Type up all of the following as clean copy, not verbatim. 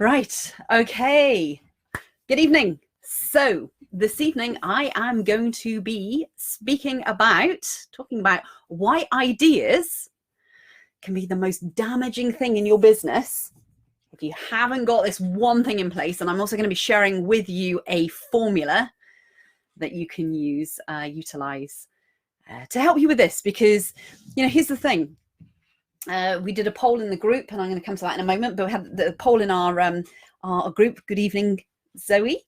Right. Okay. Good evening. So this evening I am going to be talking about why ideas can be the most damaging thing in your business if you haven't got this one thing in place. And I'm also going to be sharing with you a formula that you can utilize to help you with this, because, here's the thing. We did a poll in the group, and I'm going to come to that in a moment, but we had the poll in our group. Good evening, Zoe.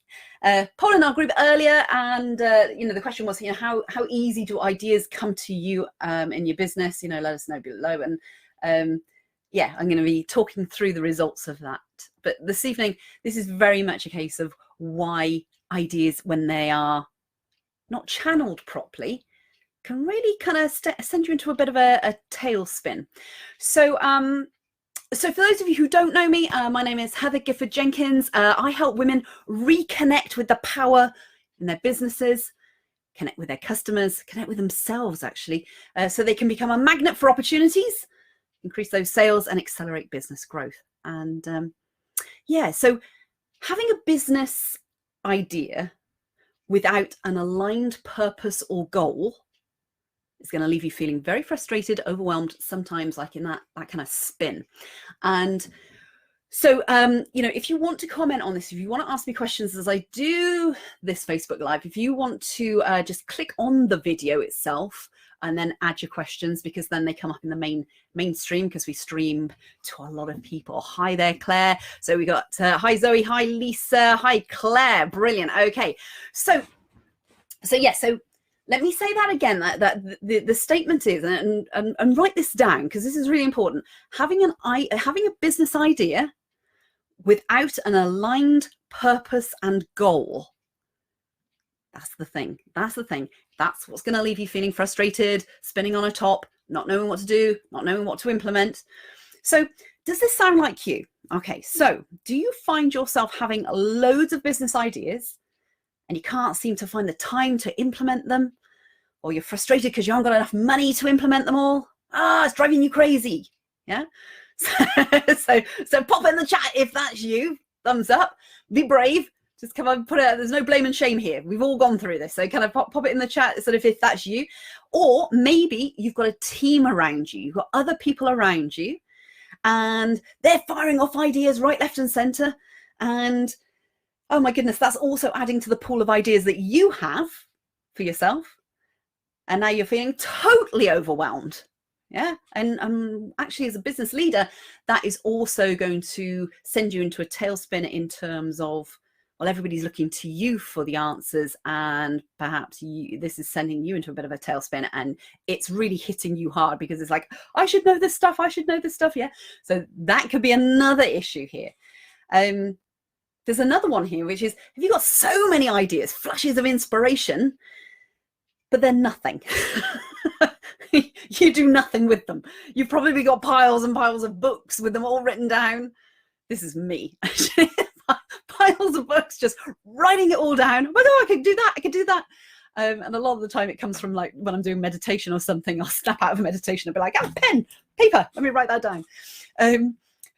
Poll in our group earlier, and the question was, how easy do ideas come to you in your business? Let us know below. And I'm going to be talking through the results of that. But this evening, this is very much a case of why ideas, when they are not channeled properly, can really kind of send you into a bit of a tailspin. So for those of you who don't know me, my name is Heather Gifford-Jenkins. I help women reconnect with the power in their businesses, connect with their customers, connect with themselves, actually, so they can become a magnet for opportunities, increase those sales, and accelerate business growth. And so having a business idea without an aligned purpose or goal is going to leave you feeling very frustrated, overwhelmed, sometimes like in that kind of spin. And so, if you want to comment on this, if you want to ask me questions as I do this Facebook Live, if you want to just click on the video itself and then add your questions, because then they come up in the mainstream, because we stream to a lot of people. Hi there, Claire. So we got, hi Zoe, hi Lisa, hi Claire. Brilliant. Okay. So let me say that again, that the statement is, and write this down, because this is really important. Having a business idea without an aligned purpose and goal. That's the thing. That's what's going to leave you feeling frustrated, spinning on a top, not knowing what to do, not knowing what to implement. So does this sound like you? Okay, so do you find yourself having loads of business ideas and you can't seem to find the time to implement them? Or you're frustrated because you haven't got enough money to implement them all? It's driving you crazy. Yeah. So pop in the chat if that's you. Thumbs up. Be brave. Just come on, put it. There's no blame and shame here. We've all gone through this. So kind of pop it in the chat, sort of, if that's you. Or maybe you've got a team around you. You've got other people around you, and they're firing off ideas right, left, and center. And oh my goodness, that's also adding to the pool of ideas that you have for yourself. And now you're feeling totally overwhelmed. Yeah. And actually, as a business leader, that is also going to send you into a tailspin in terms of, well, everybody's looking to you for the answers, and perhaps this is sending you into a bit of a tailspin, and it's really hitting you hard, because it's like, I should know this stuff. Yeah. So that could be another issue here. There's another one here, which is, have you got so many ideas, flashes of inspiration, but they're nothing? You do nothing with them. You've probably got piles and piles of books with them all written down. This is me, actually. Piles of books, just writing it all down. But I could do that. And a lot of the time it comes from, like, when I'm doing meditation or something, I'll snap out of meditation and be like, pen, paper, let me write that down.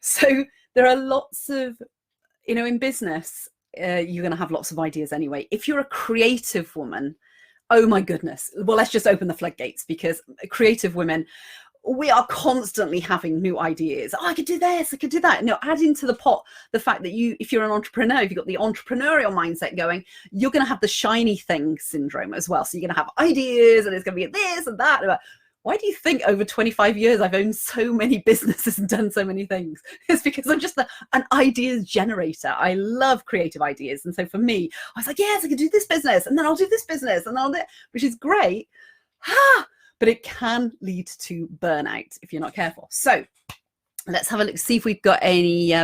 So there are lots of, in business, you're going to have lots of ideas anyway. If you're a creative woman, oh my goodness. Well, let's just open the floodgates, because creative women, we are constantly having new ideas. I could do this, I could do that. Add into the pot the fact that if you're an entrepreneur, if you've got the entrepreneurial mindset going, you're going to have the shiny thing syndrome as well. So you're going to have ideas, and it's going to be this and that. Why do you think over 25 years I've owned so many businesses and done so many things? It's because I'm just an ideas generator. I love creative ideas. And so for me, I was like, yes, I could do this business, and then I'll do this business, and which is great. But it can lead to burnout if you're not careful. So let's have a look, see if we've got any.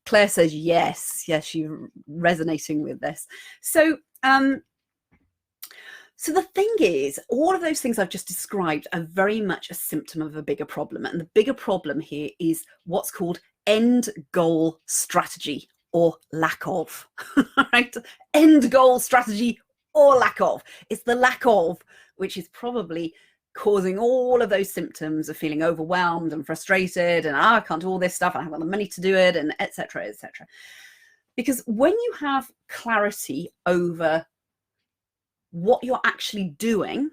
Claire says, yes, she's resonating with this. So the thing is, all of those things I've just described are very much a symptom of a bigger problem. And the bigger problem here is what's called end goal strategy, or lack of. Right? End goal strategy or lack of. It's the lack of which is probably causing all of those symptoms of feeling overwhelmed and frustrated and I can't do all this stuff, I haven't got the money to do it, and etc., etc. Because when you have clarity over what you're actually doing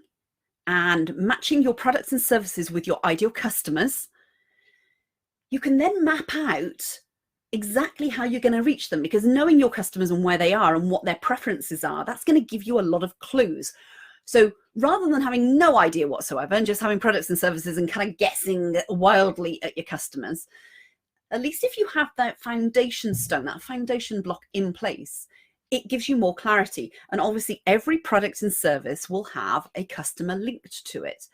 and matching your products and services with your ideal customers, you can then map out exactly how you're going to reach them, because knowing your customers and where they are and what their preferences are, that's going to give you a lot of clues. So rather than having no idea whatsoever and just having products and services and kind of guessing wildly at your customers, at least if you have that foundation stone, that foundation block in place, it gives you more clarity. And obviously every product and service will have a customer linked to it,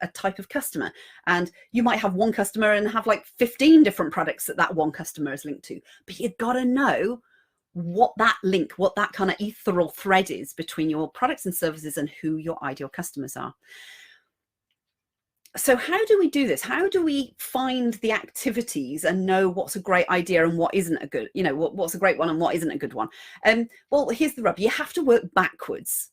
a type of customer. And you might have one customer and have like 15 different products that one customer is linked to, but you've got to know what that link, what that kind of ethereal thread is between your products and services and who your ideal customers are. So how do we do this? How do we find the activities and know what's a great idea and what isn't a good, what's a great one and what isn't a good one? Well, here's the rub. You have to work backwards.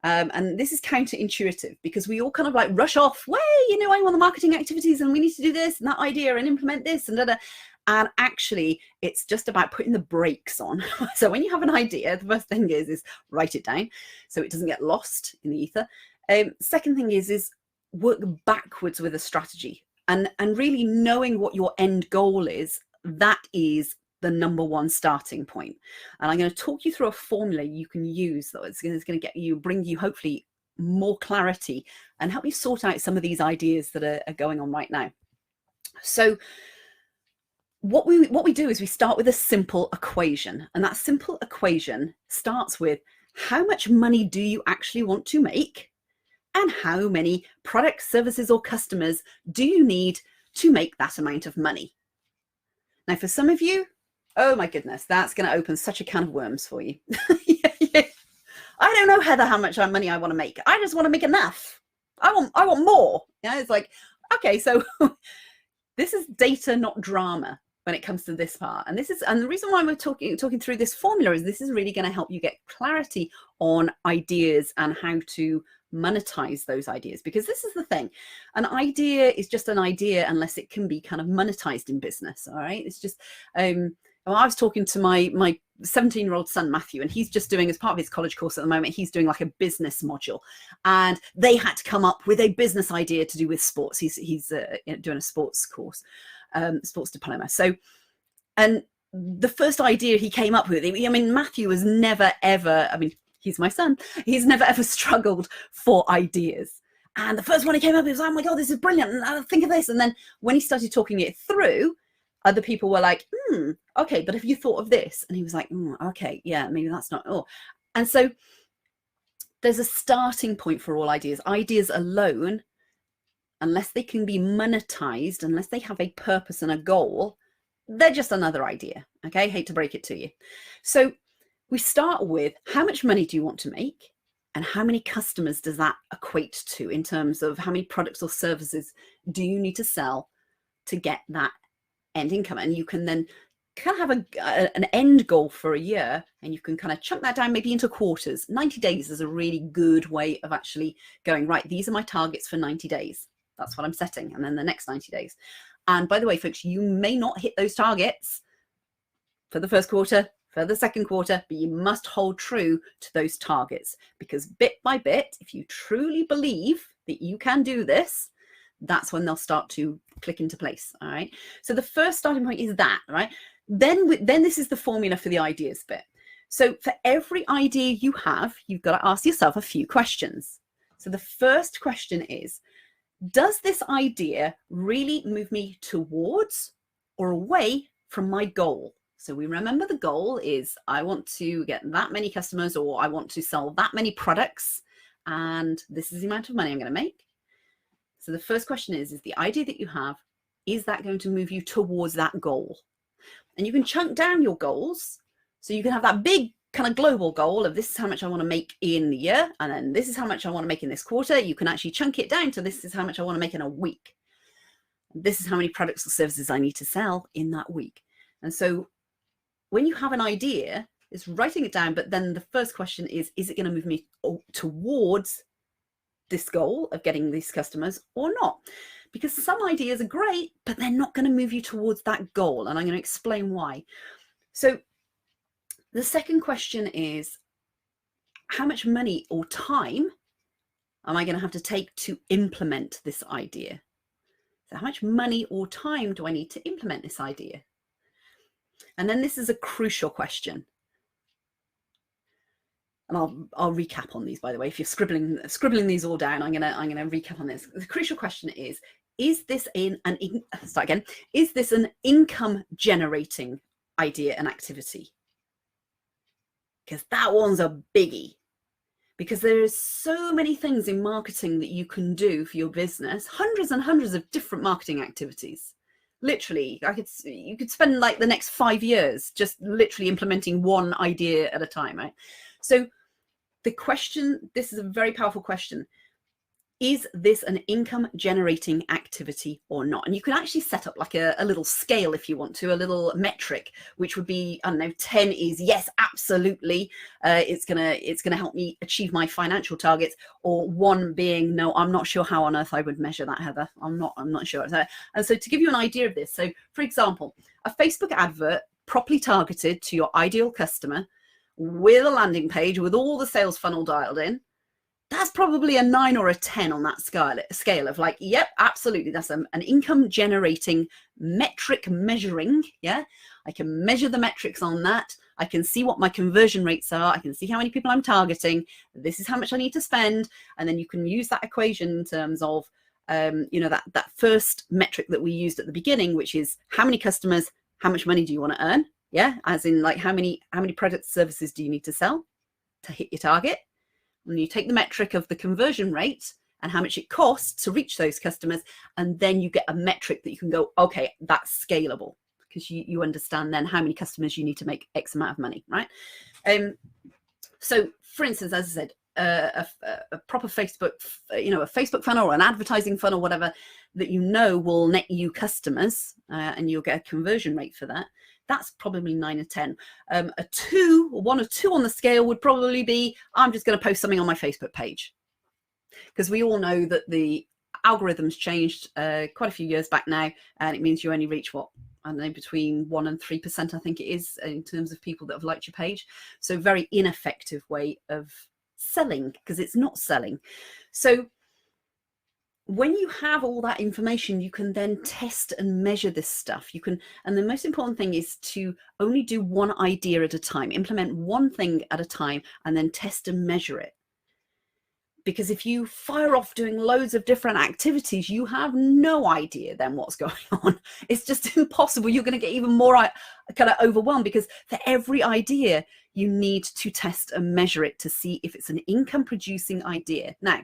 And this is counterintuitive because we all kind of like rush off, way, I want the marketing activities and we need to do this and that idea and implement this and da-da. And actually, it's just about putting the brakes on. So when you have an idea, the first thing is write it down so it doesn't get lost in the ether. Second thing is work backwards with a strategy and really knowing what your end goal is. That is the number one starting point. And I'm going to talk you through a formula you can use that is going to bring you hopefully more clarity and help you sort out some of these ideas that are going on right now. So what we do is we start with a simple equation, and that simple equation starts with how much money do you actually want to make and how many products, services, or customers do you need to make that amount of money. Now, for some of you, oh my goodness, that's going to open such a can of worms for you. I don't know, Heather, how much money I want to make. I just want to make enough. I want more. It's like, okay, so this is data, not drama when it comes to this part. And the reason why we're talking through this formula is this is really going to help you get clarity on ideas and how to monetize those ideas. Because this is the thing, an idea is just an idea unless it can be kind of monetized in business. All right. It's just, I was talking to my 17-year-old son, Matthew, and he's just doing, as part of his college course at the moment, he's doing like a business module, and they had to come up with a business idea to do with sports. He's doing a sports course, sports diploma. So, and the first idea he came up with, Matthew was never, ever, he's my son, he's never ever struggled for ideas. And the first one he came up with was, oh my God, this is brilliant. And think of this. And then when he started talking it through, other people were like, okay, but have you thought of this? And he was like, okay, yeah, maybe that's not. Oh, and so there's a starting point for all ideas. Ideas alone, unless they can be monetized, unless they have a purpose and a goal, they're just another idea. Okay, hate to break it to you. So we start with how much money do you want to make and how many customers does that equate to in terms of how many products or services do you need to sell to get that end income. And you can then kind of have an end goal for a year, and you can kind of chunk that down maybe into quarters. 90 days is a really good way of actually going, right, these are my targets for 90 days. That's what I'm setting. And then the next 90 days. And by the way, folks, you may not hit those targets for the first quarter, for the second quarter, but you must hold true to those targets, because bit by bit, if you truly believe that you can do this, that's when they'll start to click into place. All right. So the first starting point is that, right? Then this is the formula for the ideas bit. So for every idea you have, you've got to ask yourself a few questions. So the first question is, does this idea really move me towards or away from my goal? So we remember the goal is I want to get that many customers, or I want to sell that many products, and this is the amount of money I'm going to make. So the first question is the idea that you have, is that going to move you towards that goal? And you can chunk down your goals. So you can have that big kind of global goal of this is how much I want to make in the year, and then this is how much I want to make in this quarter. You can actually chunk it down to this is how much I want to make in a week. This is how many products or services I need to sell in that week. And so when you have an idea, it's writing it down, but then the first question is it going to move me towards this goal of getting these customers or not. Because some ideas are great, but they're not going to move you towards that goal. And I'm going to explain why. So the second question is, how much money or time am I going to have to take to implement this idea? So how much money or time do I need to implement this idea? And then this is a crucial question. And I'll recap on these, by the way. If you're scribbling these all down, I'm gonna recap on this. The crucial question is this is this an income generating idea and activity? Because that one's a biggie. Because there is so many things in marketing that you can do for your business, hundreds and hundreds of different marketing activities. Literally, you could spend like the next 5 years just literally implementing one idea at a time, right? So the question, this is a very powerful question. Is this an income generating activity or not? And you can actually set up like a little scale if you want to, a little metric, which would be, I don't know, 10 is yes, absolutely. It's gonna help me achieve my financial targets, or 1 being no, I'm not sure how on earth I would measure that, Heather. I'm not sure. And so to give you an idea of this, so for example, a Facebook advert properly targeted to your ideal customer with a landing page with all the sales funnel dialed in, that's probably a 9 or a 10 on that scale of like, yep, absolutely. That's an income generating metric measuring. Yeah. I can measure the metrics on that. I can see what my conversion rates are. I can see how many people I'm targeting. This is how much I need to spend. And then you can use that equation in terms of, that first metric that we used at the beginning, which is how many customers, how much money do you want to earn? Yeah. As in like how many products, services do you need to sell to hit your target? And you take the metric of the conversion rate and how much it costs to reach those customers, and then you get a metric that you can go, okay, that's scalable, because you understand then how many customers you need to make X amount of money, right? So for instance, as I said, a proper Facebook, a Facebook funnel or an advertising funnel, whatever, that will net you customers, and you'll get a conversion rate for that. That's probably 9 or 10. A 2, or 1 or 2 on the scale would probably be, I'm just going to post something on my Facebook page. Because we all know that the algorithms changed quite a few years back now, and it means you only reach what, I don't know, between 1 and 3%, I think it is, in terms of people that have liked your page. So very ineffective way of selling, because it's not selling. So when you have all that information, you can then test and measure this stuff. And the most important thing is to only do one idea at a time, implement one thing at a time, and then test and measure it. Because if you fire off doing loads of different activities, you have no idea then what's going on. It's just impossible. You're going to get even more kind of overwhelmed, because for every idea, you need to test and measure it to see if it's an income producing idea. Now,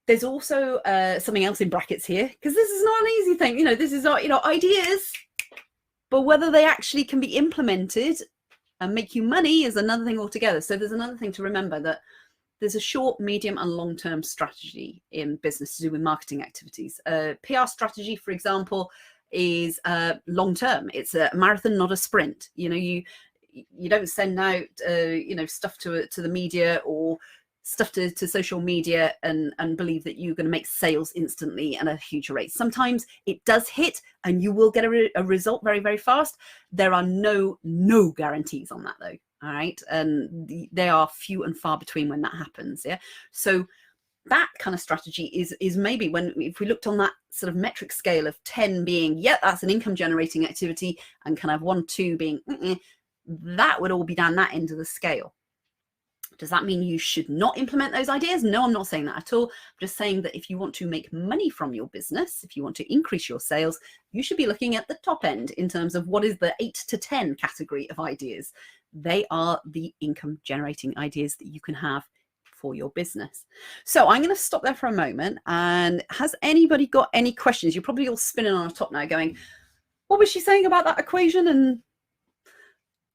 there's also something else in brackets here, because this is not an easy thing. This is not, ideas, but whether they actually can be implemented and make you money is another thing altogether. So there's another thing to remember, that there's a short, medium and long-term strategy in business to do with marketing activities. PR strategy, for example, is long-term. It's a marathon, not a sprint. You don't send out stuff to the media or stuff to social media and believe that you're going to make sales instantly and a huge rate. Sometimes it does hit and you will get a result very, very fast. There are no guarantees on that though. All right. And they are few and far between when that happens. Yeah. So that kind of strategy is maybe if we looked on that sort of metric scale of 10 being, yeah, that's an income generating activity, and kind of 1, 2 being, that would all be down that end of the scale. Does that mean you should not implement those ideas? No, I'm not saying that at all. I'm just saying that if you want to make money from your business, if you want to increase your sales, you should be looking at the top end in terms of what is the 8 to 10 category of ideas. They are the income generating ideas that you can have for your business. So I'm going to stop there for a moment. And has anybody got any questions? You're probably all spinning on the top now going, what was she saying about that equation? And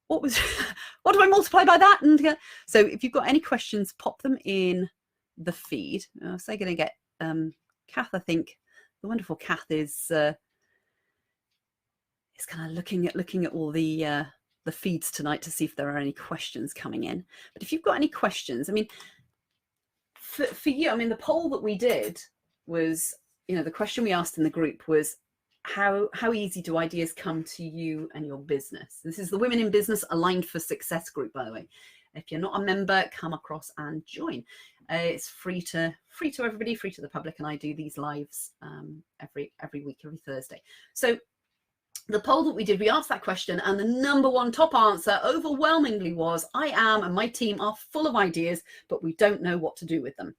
what do I multiply by that? And so if you've got any questions, pop them in the feed. I was going to get Kath. I think the wonderful Kath is kind of looking at all the feeds tonight to see if there are any questions coming in. But if you've got any questions, I mean, for you, I mean, the poll that we did was, the question we asked in the group was, how easy do ideas come to you and your business? This is the Women in Business Aligned for Success group, by the way. If you're not a member, come across and join. It's free to everybody, free to the public, and I do these lives every week, every Thursday. So the poll that we did, we asked that question, and the number one top answer overwhelmingly was, I am and my team are full of ideas, but we don't know what to do with them.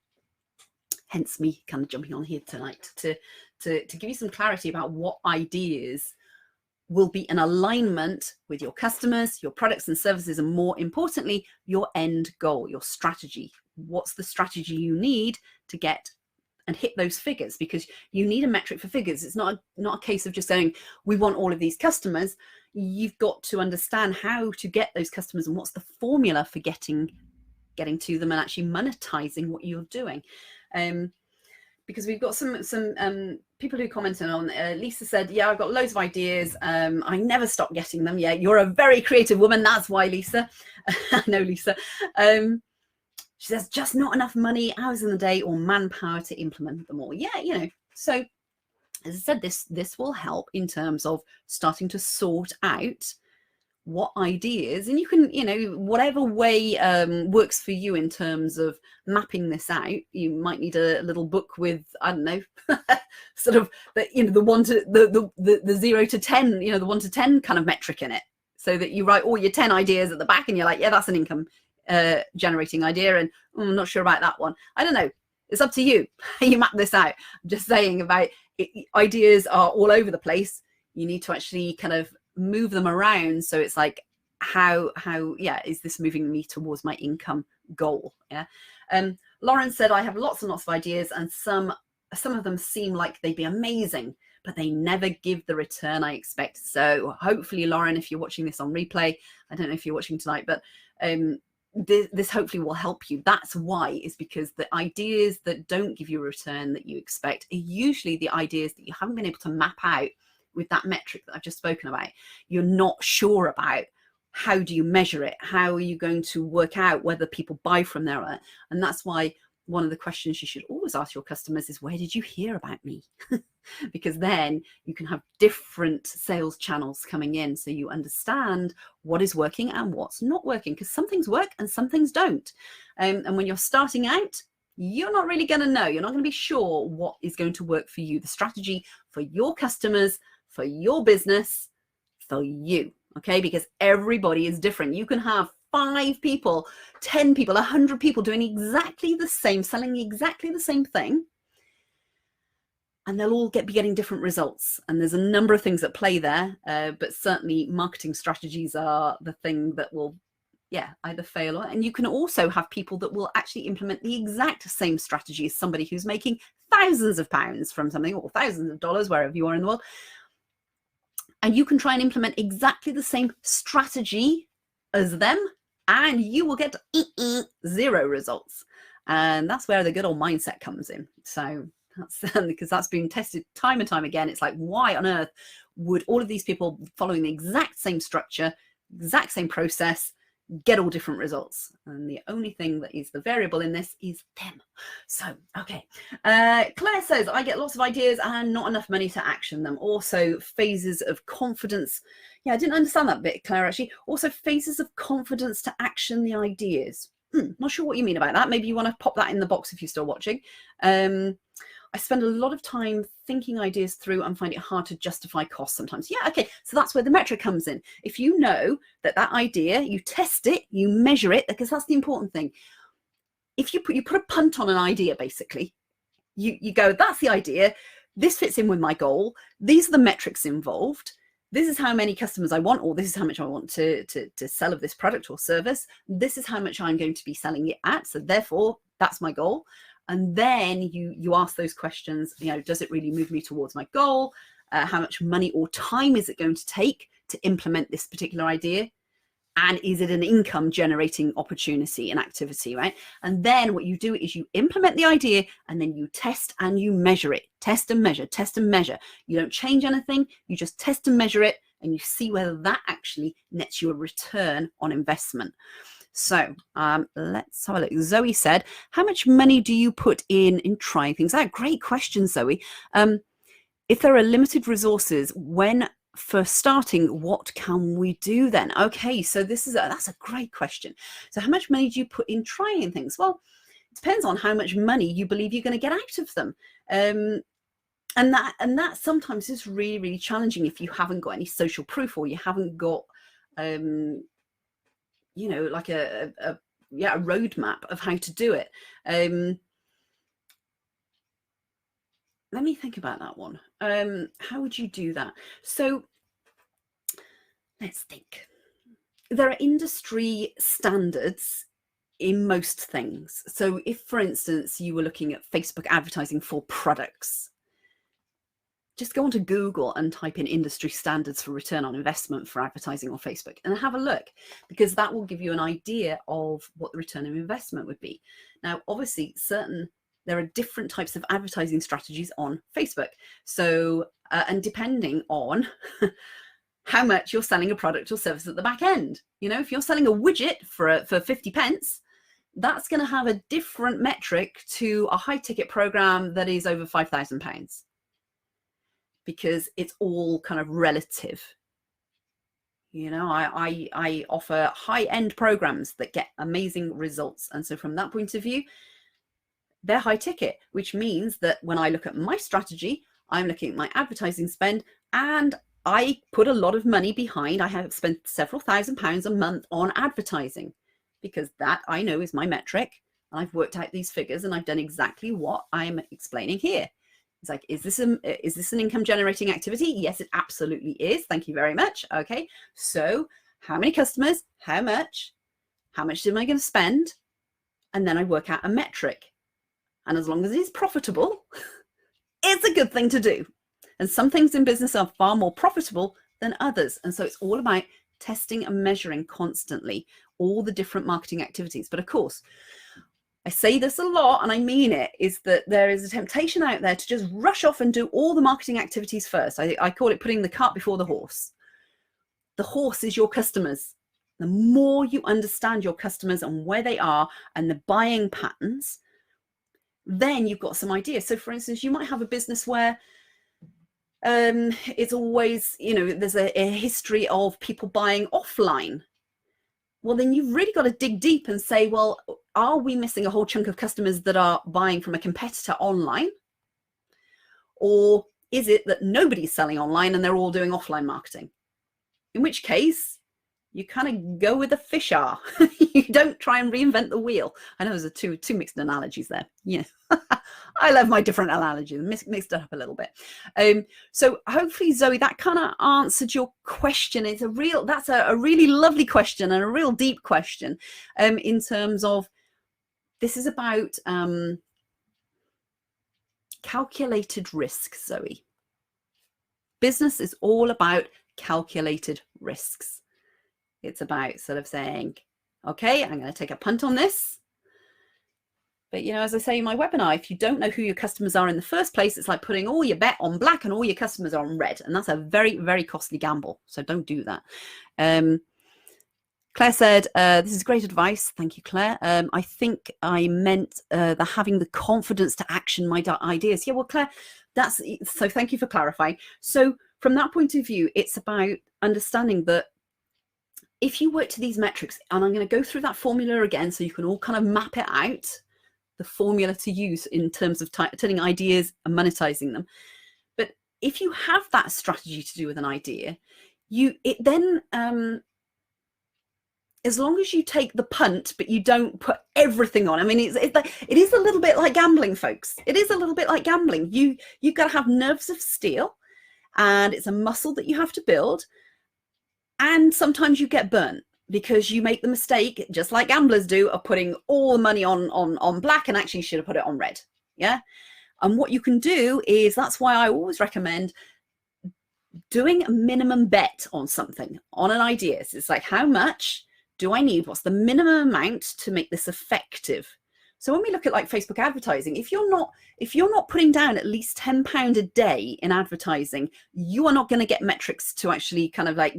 Hence me kind of jumping on here tonight to give you some clarity about what ideas will be in alignment with your customers, your products and services, and more importantly, your end goal, your strategy. What's the strategy you need to get and hit those figures? Because you need a metric for figures. It's not a case of just saying, we want all of these customers. You've got to understand how to get those customers and what's the formula for getting to them and actually monetizing what you're doing. Because we've got some people who commented on, Lisa said, yeah, I've got loads of ideas. I never stop getting them. Yeah, you're a very creative woman. That's why, Lisa. I know, Lisa. She says, just not enough money, hours in the day, or manpower to implement them all. Yeah, so as I said, this will help in terms of starting to sort out what ideas, and you can, whatever way works for you in terms of mapping this out. You might need a little book with, I don't know, sort of the 1 to the 0 to 10, the 1 to 10 kind of metric in it, so that you write all your 10 ideas at the back, and you're like, yeah, that's an income generating idea, and I'm not sure about that one. I don't know. It's up to you how you map this out. I'm just saying about ideas are all over the place. You need to actually kind of move them around, so it's like, how is this moving me towards my income goal? Lauren said, I have lots and lots of ideas, and some of them seem like they'd be amazing, but they never give the return I expect. So hopefully, Lauren, if you're watching this on replay, I don't know if you're watching tonight, but this hopefully will help you. That's why, is because the ideas that don't give you a return that you expect are usually the ideas that you haven't been able to map out with that metric that I've just spoken about. You're not sure about how do you measure it? How are you going to work out whether people buy from there? And that's why one of the questions you should always ask your customers is, where did you hear about me? Because then you can have different sales channels coming in, so you understand what is working and what's not working, because some things work and some things don't. And when you're starting out, you're not really going to know. You're not going to be sure what is going to work for you, the strategy for your customers, for your business, for you. Okay, because everybody is different. You can have 5 people, 10 people, 100 people doing exactly the same, selling exactly the same thing, and they'll all be getting different results. And there's a number of things at play there, but certainly marketing strategies are the thing that will, either fail or. And you can also have people that will actually implement the exact same strategy as somebody who's making thousands of pounds from something, or thousands of dollars, wherever you are in the world. And you can try and implement exactly the same strategy as them, and you will get 0 results. And that's where the good old mindset comes in. So that's because that's been tested time and time again. It's like, why on earth would all of these people following the exact same structure, exact same process, get all different results? And the only thing that is the variable in this is them. So, okay. Claire says, I get lots of ideas and not enough money to action them. Also, phases of confidence. Yeah, I didn't understand that bit, Claire, actually. Also, phases of confidence to action the ideas. Not sure what you mean about that. Maybe you want to pop that in the box if you're still watching. I spend a lot of time thinking ideas through and find it hard to justify costs sometimes. Yeah, okay, so that's where the metric comes in. If you know that idea, you test it, you measure it, because that's the important thing. If you put a punt on an idea, basically, you go, that's the idea, this fits in with my goal, these are the metrics involved, this is how many customers I want, or this is how much I want to sell of this product or service, this is how much I'm going to be selling it at, so therefore that's my goal. And then you ask those questions, does it really move me towards my goal? How much money or time is it going to take to implement this particular idea? And is it an income generating opportunity and activity, right? And then what you do is you implement the idea, and then you test and you measure it. Test and measure, test and measure. You don't change anything, you just test and measure it, and you see whether that actually nets you a return on investment. So let's have a look. Zoe said, how much money do you put in trying things out? Great question, Zoe. If there are limited resources when first starting, what can we do then? Okay, so that's a great question. So how much money do you put in trying things? Well, it depends on how much money you believe you're going to get out of them. And that sometimes is really, really challenging if you haven't got any social proof, or you haven't got like a roadmap of how to do it. Let me think about that one. How would you do that? So let's think. There are industry standards in most things. So if, for instance, you were looking at Facebook advertising for products, just go onto Google and type in industry standards for return on investment for advertising on Facebook and have a look, because that will give you an idea of what the return on investment would be. Now, obviously, there are different types of advertising strategies on Facebook. So, and depending on how much you're selling a product or service at the back end, if you're selling a widget for 50 pence, that's going to have a different metric to a high ticket program that is over £5,000, because it's all kind of relative. I offer high-end programs that get amazing results. And so from that point of view, they're high ticket, which means that when I look at my strategy, I'm looking at my advertising spend, and I put a lot of money behind. I have spent several £1,000s a month on advertising, because that I know is my metric. And I've worked out these figures, and I've done exactly what I'm explaining here. It's like, is this an income generating activity? Yes, it absolutely is. Thank you very much. Okay, so how many customers, how much am I going to spend? And then I work out a metric. And as long as it's profitable, it's a good thing to do. And some things in business are far more profitable than others. And so it's all about testing and measuring constantly all the different marketing activities. But of course, I say this a lot, and I mean it, is that there is a temptation out there to just rush off and do all the marketing activities first. I call it putting the cart before the horse. The horse is your customers. The more you understand your customers and where they are and the buying patterns, then you've got some ideas. So for instance, you might have a business where it's always, there's a history of people buying offline. Well, then you've really got to dig deep and say, well, are we missing a whole chunk of customers that are buying from a competitor online? Or is it that nobody's selling online and they're all doing offline marketing? In which case, you kind of go with the fish are. You don't try and reinvent the wheel. I know there's two mixed analogies there. Yeah, I love my different analogies, mixed it up a little bit. So hopefully, Zoe, that kind of answered your question. That's a really lovely question and a real deep question. In terms of, this is about calculated risk, Zoe. Business is all about calculated risks. It's about sort of saying, okay, I'm going to take a punt on this. But, as I say in my webinar, if you don't know who your customers are in the first place, it's like putting all your bet on black and all your customers are on red. And that's a very, very costly gamble. So don't do that. Claire said, this is great advice. Thank you, Claire. I think I meant having the confidence to action my ideas. Yeah, well, Claire, so thank you for clarifying. So from that point of view, it's about understanding that if you work to these metrics, and I'm going to go through that formula again so you can all kind of map it out, the formula to use in terms of turning ideas and monetizing them. But if you have that strategy to do with an idea, as long as you take the punt, but you don't put everything on. I mean, it is a little bit like gambling, folks. It is a little bit like gambling. You've got to have nerves of steel, and it's a muscle that you have to build. And sometimes you get burnt because you make the mistake, just like gamblers do, of putting all the money on black, and actually you should have put it on red. Yeah. And what you can do is, that's why I always recommend doing a minimum bet on something, on an idea. So it's like, how much do I need? What's the minimum amount to make this effective? So when we look at like Facebook advertising, if you're not putting down at least £10 a day in advertising, you are not going to get metrics to actually kind of like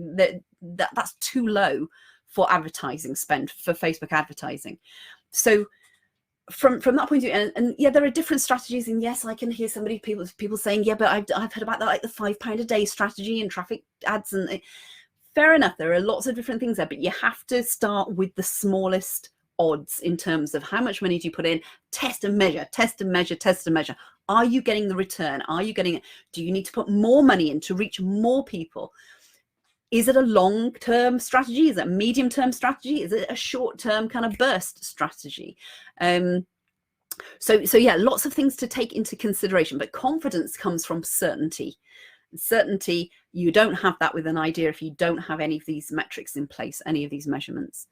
that's too low for advertising spend, for Facebook advertising. So from that point of view, and yeah, there are different strategies, and yes, I can hear people saying, yeah, but I've heard about that, like the £5 a day strategy and traffic ads, and fair enough, there are lots of different things there, but you have to start with the smallest odds in terms of how much money do you put in. Test and measure, test and measure, test and measure. Are you getting the return? Are you getting it? Do you need to put more money in to reach more people? Is it a long-term strategy? Is it a medium-term strategy? Is it a short-term kind of burst strategy? So yeah, lots of things to take into consideration, but confidence comes from certainty. Certainty, you don't have that with an idea if you don't have any of these metrics in place, any of these measurements.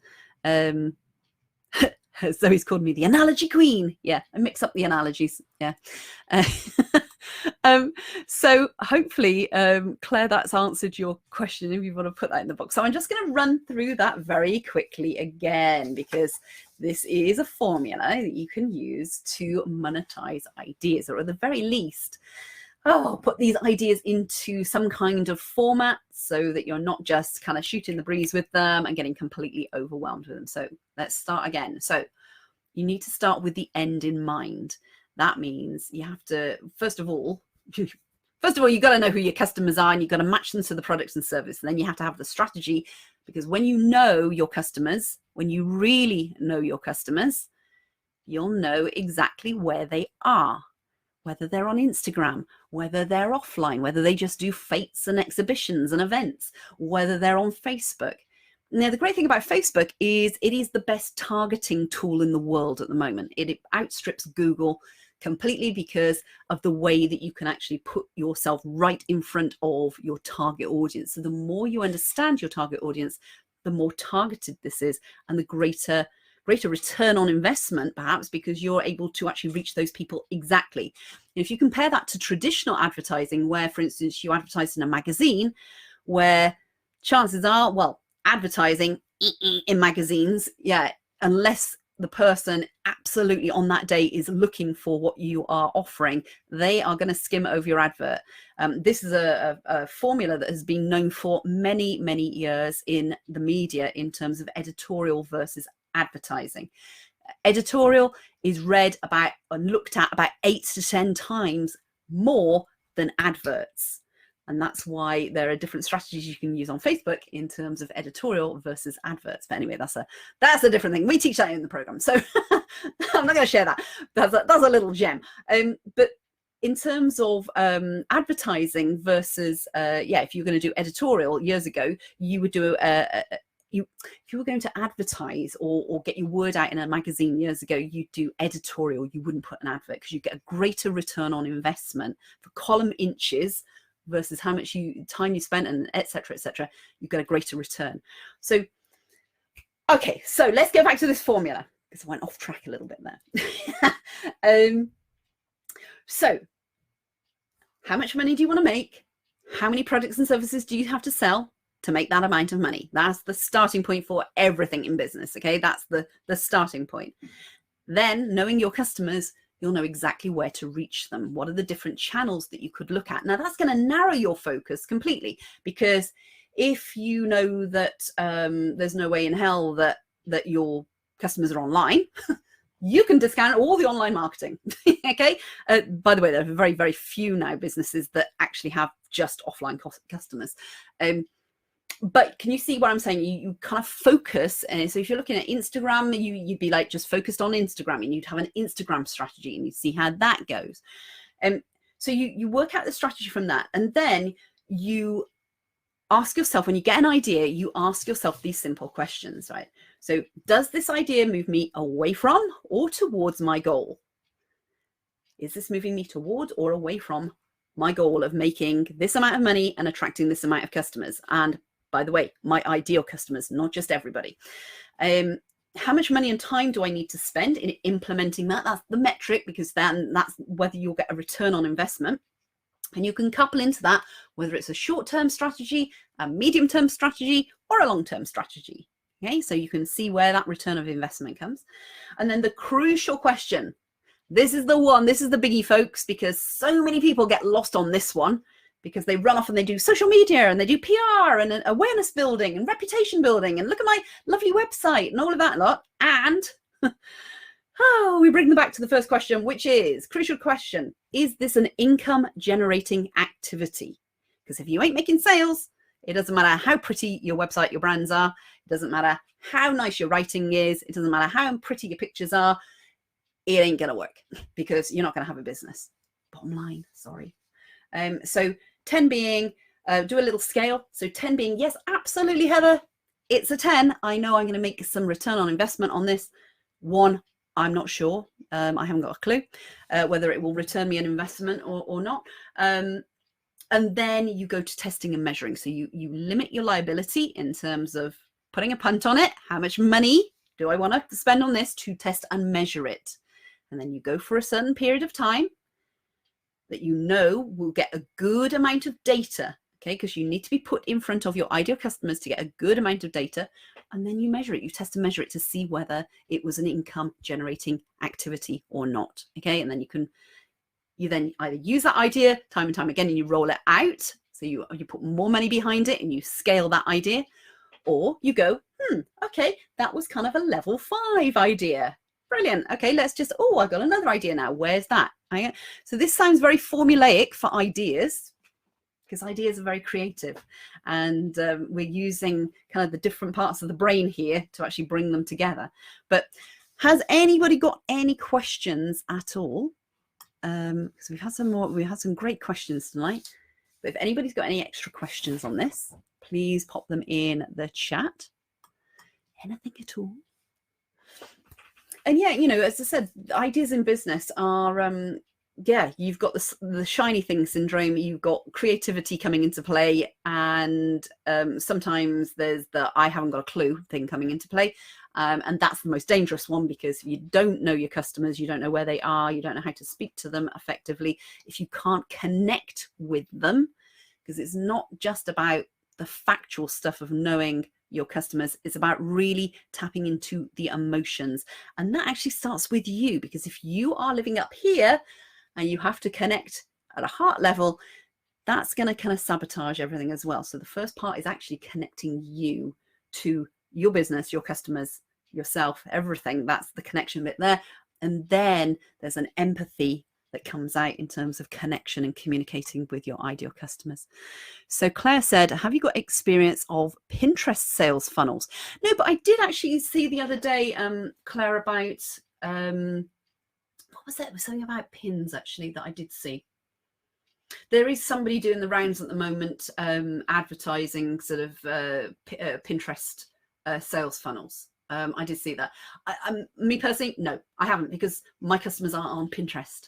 Zoe's called me the analogy queen. Yeah, I mix up the analogies. Yeah. So hopefully, Claire, that's answered your question if you want to put that in the box. So I'm just going to run through that very quickly again, because this is a formula that you can use to monetize ideas, or at the very least, put these ideas into some kind of format so that you're not just kind of shooting the breeze with them and getting completely overwhelmed with them. So let's start again. So you need to start with the end in mind. That means you have to, first of all, you've got to know who your customers are, and you've got to match them to the products and service. And then you have to have the strategy, because when you know your customers, when you really know your customers, you'll know exactly where they are, whether they're on Instagram, whether they're offline, whether they just do fetes and exhibitions and events, whether they're on Facebook. Now, the great thing about Facebook is it is the best targeting tool in the world at the moment. It outstrips Google completely because of the way that you can actually put yourself right in front of your target audience. So the more you understand your target audience, the more targeted this is, and the greater return on investment, perhaps, because you're able to actually reach those people exactly. If you compare that to traditional advertising, where, for instance, you advertise in a magazine, where chances are, well, advertising in magazines, yeah, unless the person absolutely on that day is looking for what you are offering, they are going to skim over your advert. This is a formula that has been known for many, many years in the media in terms of editorial versus advertising. Editorial is read about and looked at about 8 to 10 times more than adverts. And that's why there are different strategies you can use on Facebook in terms of editorial versus adverts. But anyway, that's a different thing. We teach that in the program, so I'm not going to share that. That's a little gem. But in terms of advertising versus, if you're going to do editorial, years ago, you would do if you were going to advertise or get your word out in a magazine years ago, you'd do editorial. You wouldn't put an advert, because you get a greater return on investment for column inches versus how much time you spent, and et cetera, you've got a greater return. So, okay, so let's go back to this formula, because I went off track a little bit there. So how much money do you want to make? How many products and services do you have to sell to make that amount of money? That's the starting point for everything in business, okay? That's the starting point. Then, knowing your customers, you'll know exactly where to reach them. What are the different channels that you could look at? Now, that's going to narrow your focus completely, because if you know that there's no way in hell that your customers are online, you can discount all the online marketing. Okay. By the way, there are very, very few now businesses that actually have just offline customers. But can you see what I'm saying? You kind of focus. And so if you're looking at Instagram, you'd be like just focused on Instagram, and you'd have an Instagram strategy, and you see how that goes. So you work out the strategy from that. And then you ask yourself, when you get an idea, you ask yourself these simple questions, right? So does this idea move me away from or towards my goal? Is this moving me toward or away from my goal of making this amount of money and attracting this amount of customers? And by the way, my ideal customers, not just everybody. How much money and time do I need to spend in implementing that? That's the metric, because then that's whether you'll get a return on investment. And you can couple into that whether it's a short-term strategy, a medium-term strategy, or a long-term strategy. Okay, so you can see where that return of investment comes. And then the crucial question, this is the one, this is the biggie, folks, because so many people get lost on this one, because they run off and they do social media and they do PR and awareness building and reputation building and look at my lovely website and all of that lot. And we bring them back to the first question, which is crucial question. Is this an income generating activity? Because if you ain't making sales, it doesn't matter how pretty your website, your brands are. It doesn't matter how nice your writing is. It doesn't matter how pretty your pictures are. It ain't going to work because you're not going to have a business. Bottom line, sorry. So 10 being, do a little scale. So 10 being, yes, absolutely, Heather, it's a 10. I know I'm going to make some return on investment on this. 1, I'm not sure. I haven't got a clue whether it will return me an investment or not. And then you go to testing and measuring. So you limit your liability in terms of putting a punt on it. How much money do I want to spend on this to test and measure it? And then you go for a certain period of time that you know will get a good amount of data, okay? Because you need to be put in front of your ideal customers to get a good amount of data. And then you measure it, you test and measure it to see whether it was an income generating activity or not, okay? And then you then either use that idea time and time again and you roll it out. So you put more money behind it and you scale that idea, or you go, okay, that was kind of a level 5 idea. Brilliant. Okay, let's just, I've got another idea now. Where's that? So this sounds very formulaic for ideas, because ideas are very creative, and we're using kind of the different parts of the brain here to actually bring them together. But has anybody got any questions at all? Because we've had some great questions tonight. But if anybody's got any extra questions on this, please pop them in the chat. Anything at all? And yeah, as I said, ideas in business are, you've got the shiny thing syndrome, you've got creativity coming into play, and sometimes there's the I haven't got a clue thing coming into play. And that's the most dangerous one, because you don't know your customers, you don't know where they are, you don't know how to speak to them effectively. If you can't connect with them, because it's not just about the factual stuff of knowing your customers, it's about really tapping into the emotions. And that actually starts with you, because if you are living up here and you have to connect at a heart level, that's going to kind of sabotage everything as well. So the first part is actually connecting you to your business, your customers, yourself, everything. That's the connection bit there. And then there's an empathy that comes out in terms of connection and communicating with your ideal customers. So Claire said, have you got experience of Pinterest sales funnels? No, but I did actually see the other day, Claire, about, what was it? It was something about pins, actually, that I did see. There is somebody doing the rounds at the moment, advertising sort of Pinterest sales funnels. I did see that. Me personally, no, I haven't, because my customers aren't on Pinterest.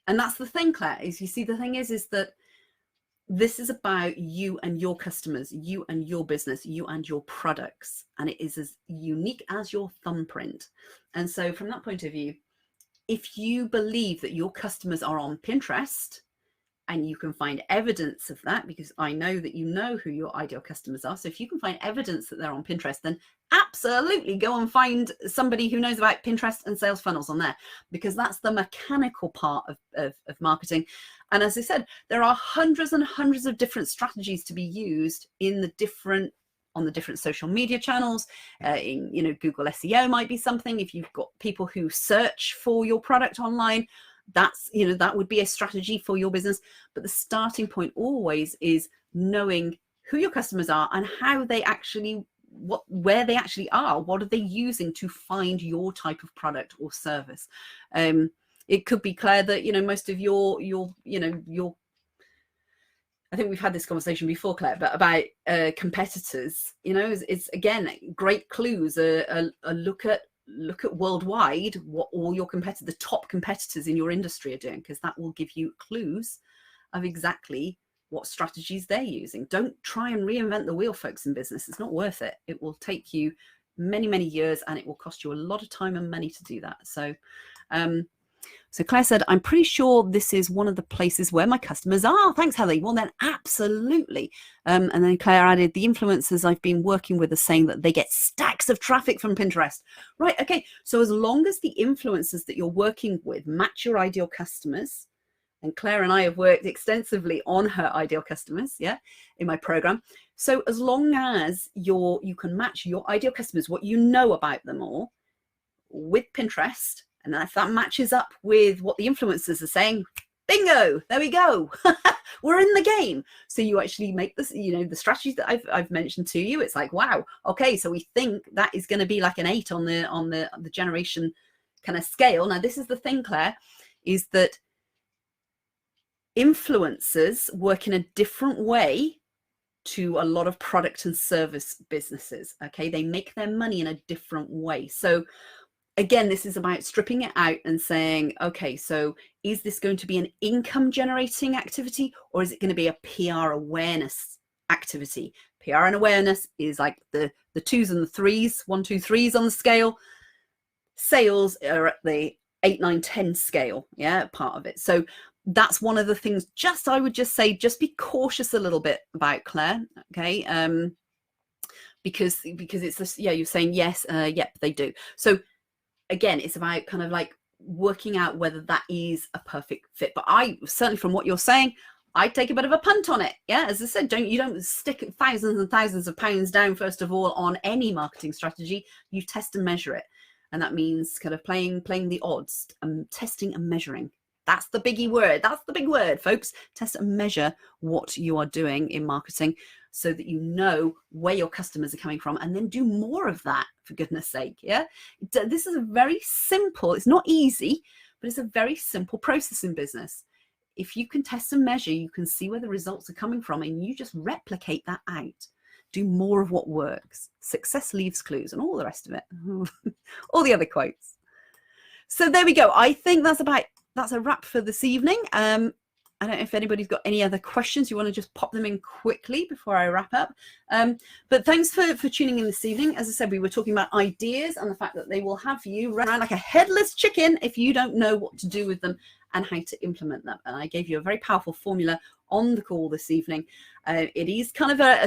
And that's the thing, Claire, is you see, the thing is that this is about you and your customers, you and your business, you and your products. And it is as unique as your thumbprint. And so from that point of view, if you believe that your customers are on Pinterest, and you can find evidence of that, because I know that you know who your ideal customers are. So if you can find evidence that they're on Pinterest, then absolutely go and find somebody who knows about Pinterest and sales funnels on there, because that's the mechanical part of marketing. And as I said, there are hundreds and hundreds of different strategies to be used on the different social media channels. Google SEO might be something. If you've got people who search for your product online, that would be a strategy for your business. But the starting point always is knowing who your customers are and how they actually, where they actually are. What are they using to find your type of product or service? It could be, Claire, that most of your I think we've had this conversation before, Claire, but about competitors. It's again great clues. A look at worldwide what all your the top competitors in your industry are doing, because that will give you clues of exactly what strategies they're using. Don't try and reinvent the wheel, folks, in business. It's not worth it. It will take you many, many years, and it will cost you a lot of time and money to do that. So Claire said, I'm pretty sure this is one of the places where my customers are. Thanks, Heather. Well, then absolutely. And then Claire added, the influencers I've been working with are saying that they get stacks of traffic from Pinterest. Right. Okay. So as long as the influencers that you're working with match your ideal customers, And Claire and I have worked extensively on her ideal customers, yeah, in my program. So as long as you can match your ideal customers, what you know about them all, with Pinterest, and if that matches up with what the influencers are saying, bingo, there we go. We're in the game. So you actually make this, the strategies that I've mentioned to you. It's like, wow, okay, so we think that is going to be like an 8 on the generation kind of scale. Now, this is the thing, Claire, is that influencers work in a different way to a lot of product and service businesses. Okay, they make their money in a different way. So again, this is about stripping it out and saying, okay, so is this going to be an income generating activity, or is it going to be a PR awareness activity? PR and awareness is like the 2s and the 3s, 1, 2, 3s on the scale. Sales are at the 8, 9, 10 scale, yeah, part of it. So that's one of the things, I would just say, just be cautious a little bit about, Claire, okay? Because it's this, yeah, you're saying yes, yep, they do. So again, it's about kind of like working out whether that is a perfect fit. But I certainly, from what you're saying, I take a bit of a punt on it. Yeah, as I said, you don't stick thousands and thousands of pounds down, first of all, on any marketing strategy. You test and measure it. And that means kind of playing the odds, testing and measuring. That's the biggie word. That's the big word, folks. Test and measure what you are doing in marketing so that you know where your customers are coming from, and then do more of that, for goodness sake. Yeah. This is a very simple, it's not easy, but it's a very simple process in business. If you can test and measure, you can see where the results are coming from, and you just replicate that out. Do more of what works. Success leaves clues, and all the rest of it. All the other quotes. So there we go. I think that's a wrap for this evening. I don't know if anybody's got any other questions. You want to just pop them in quickly before I wrap up. But thanks for tuning in this evening. As I said, we were talking about ideas and the fact that they will have you run around like a headless chicken if you don't know what to do with them and how to implement them. And I gave you a very powerful formula on the call this evening. It is kind of a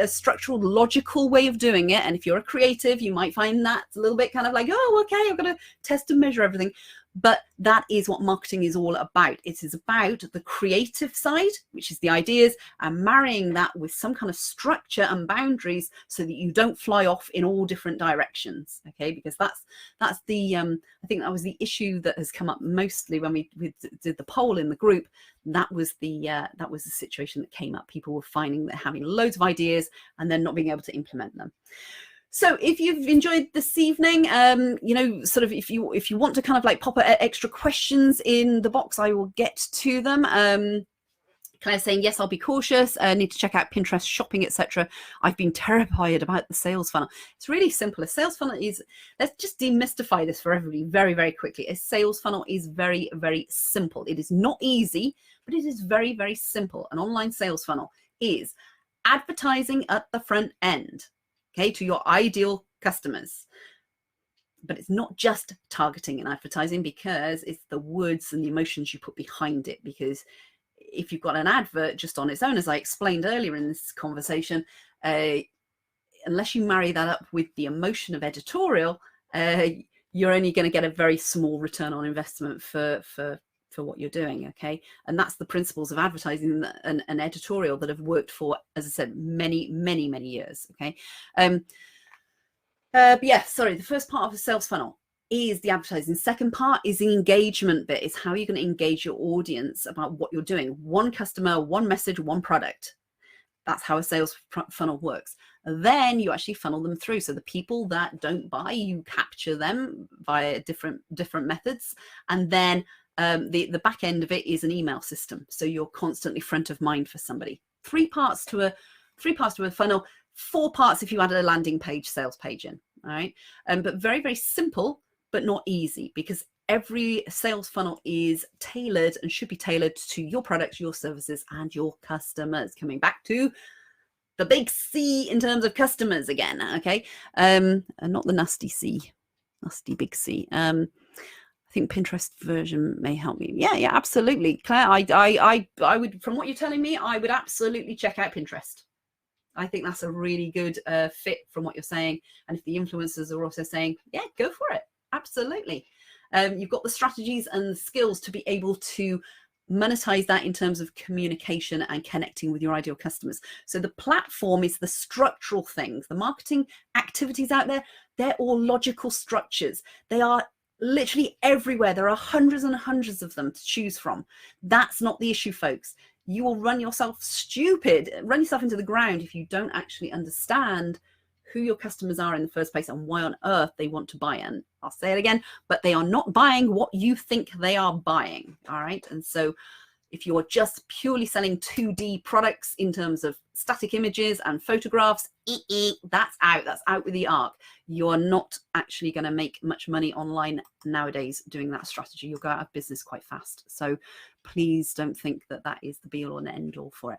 structural, logical way of doing it. And if you're a creative, you might find that a little bit kind of like, oh, okay, I've got to test and measure everything. But that is what marketing is all about. It is about the creative side, which is the ideas, and marrying that with some kind of structure and boundaries so that you don't fly off in all different directions. Okay, because that's the I think that was the issue that has come up mostly when we did the poll in the group. That was the situation that came up. People were finding they're having loads of ideas and then not being able to implement them. So if you've enjoyed this evening, sort of if you want to kind of like pop extra questions in the box, I will get to them. Claire's saying, yes, I'll be cautious. Need to check out Pinterest, shopping, etc. I've been terrified about the sales funnel. It's really simple. A sales funnel is, let's just demystify this for everybody very, very quickly. A sales funnel is very, very simple. It is not easy, but it is very, very simple. An online sales funnel is advertising at the front end, okay, to your ideal customers. But it's not just targeting and advertising, because it's the words and the emotions you put behind it. Because if you've got an advert just on its own, as I explained earlier in this conversation, unless you marry that up with the emotion of editorial, you're only going to get a very small return on investment for what you're doing. Okay, and that's the principles of advertising and editorial that have worked for, as I said, many, many, many years. Okay, but yeah, sorry, the first part of a sales funnel is the advertising. Second part is the engagement bit. Is how you're going to engage your audience about what you're doing. One customer, one message, one product. That's how a sales funnel works. Then you actually funnel them through. So the people that don't buy, you capture them via different methods. And then the back end of it is an email system. So you're constantly front of mind for somebody. Three parts to a funnel. 4 parts if you add a landing page, sales page in. All right. But very, very simple, but not easy, because every sales funnel is tailored and should be tailored to your products, your services, and your customers. Coming back to the big C in terms of customers again, okay? And not the nasty C, nasty big C. I think Pinterest version may help me. Yeah, absolutely, Claire. I would, from what you're telling me, I would absolutely check out Pinterest. I think that's a really good fit from what you're saying. And if the influencers are also saying, yeah, go for it. Absolutely. You've got the strategies and the skills to be able to monetize that in terms of communication and connecting with your ideal customers. So the platform is the structural things. The marketing activities out there, they're all logical structures. They are literally everywhere. There are hundreds and hundreds of them to choose from. That's not the issue, folks. You will run yourself into the ground if you don't actually understand who your customers are in the first place and why on earth they want to buy. And I'll say it again, but they are not buying what you think they are buying. All right. And so if you're just purely selling 2D products in terms of static images and photographs, that's out with the arc. You're not actually going to make much money online nowadays doing that strategy. You'll go out of business quite fast. So please don't think that that is the be all and end all for it.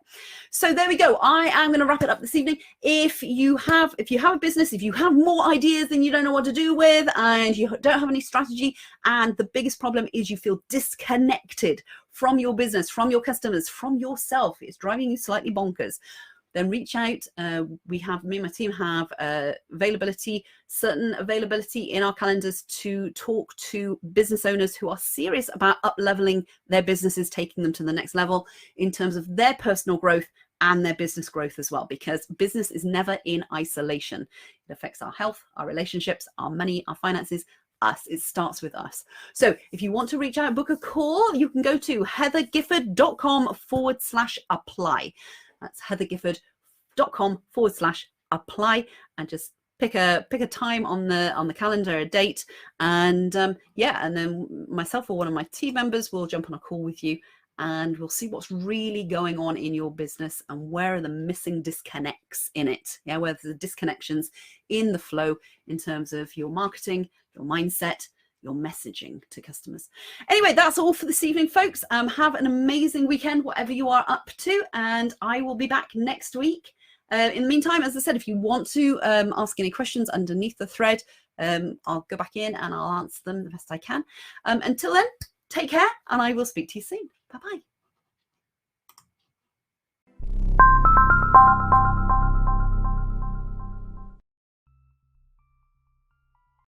So there we go. I am going to wrap it up this evening. If you have a business, if you have more ideas than you don't know what to do with, and you don't have any strategy, and the biggest problem is you feel disconnected from your business, from your customers, from yourself, it's driving you slightly bonkers, then reach out. Me and my team have certain availability in our calendars to talk to business owners who are serious about up-leveling their businesses, taking them to the next level in terms of their personal growth and their business growth as well, because business is never in isolation. It affects our health, our relationships, our money, our finances, us. It starts with us. So if you want to reach out, book a call, you can go to heathergifford.com/apply. That's heathergifford.com/apply, and just pick a time on the calendar, a date, and and then myself or one of my team members will jump on a call with you, and we'll see what's really going on in your business and where are the missing disconnects in it. Yeah, where there's the disconnections in the flow in terms of your marketing, your mindset, your messaging to customers. Anyway, that's all for this evening, folks. Have an amazing weekend, whatever you are up to, and I will be back next week. In the meantime, as I said, if you want to ask any questions underneath the thread, I'll go back in and I'll answer them the best I can. Until then, take care, and I will speak to you soon. Bye-bye.